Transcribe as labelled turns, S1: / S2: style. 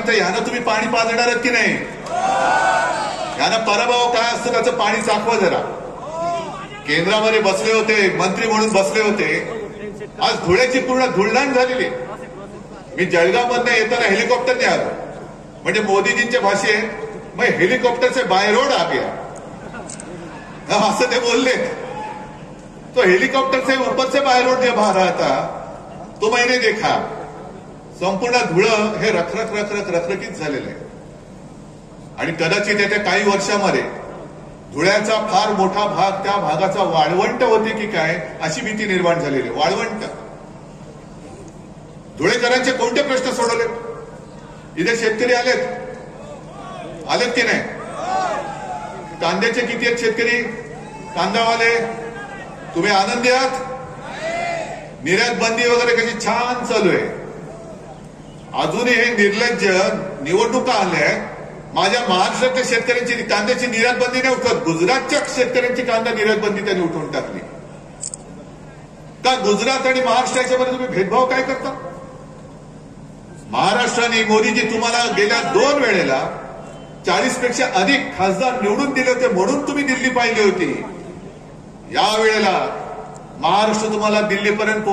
S1: ह्यानं तुम्ही पाणी पाजणार की नाही? ह्यानं पराभव काय असतं त्याचं पाणी चाखवा जरा. केंद्रामध्ये बसले होते, मंत्री म्हणून बसले होते. आज धुळ्याची पूर्ण धुळदाण झालेली. मी जळगावमधनं येताना हेलिकॉप्टरने आलो. म्हणजे मोदीजींच्या भाषेत मग हेलिकॉप्टर से बाय रोड आ गया असं ते बोलले. तो हेलिकॉप्टर से ऊपर से बाय रोड जे बाहेर राहता तो मैंने देखा. संपूर्ण धुळं हे रखरखीत झालेलं आहे. आणि कदाचित येत्या काही वर्षामध्ये धुळ्याचा फार मोठा भाग त्या भागाचा वाळवंट होते की काय अशी भीती निर्माण झालेली. वाळवंट. धुळेकरांचे कोणते प्रश्न सोडवले? इथे शेतकरी आलेत की नाही? कांद्याचे किती आहेत शेतकरी? कांदावाले तुम्ही आनंदी आहात? निर्यात बंदी वगैरे कशी छान चालू आहे. अजूनही हे निर्लज्ज निवडणुका आल्या. माझ्या महाराष्ट्रातल्या शेतकऱ्यांची कांद्याची निर्यात बंदी नाही उठवत. गुजरातच्या शेतकऱ्यांची कांदा निर्यात बंदी त्यांनी उठवून टाकली. का गुजरात आणि महाराष्ट्राच्या मध्ये तुम्ही भेदभाव काय करता? महाराष्ट्राने मोदीजी तुम्हाला गेल्या 2 वेळेला 40 पेक्षा अधिक खासदार निवडून दिले होते म्हणून तुम्ही दिल्ली पाहिली होती. या वेळेला महाराष्ट्र तुम्हाला दिल्लीपर्यंत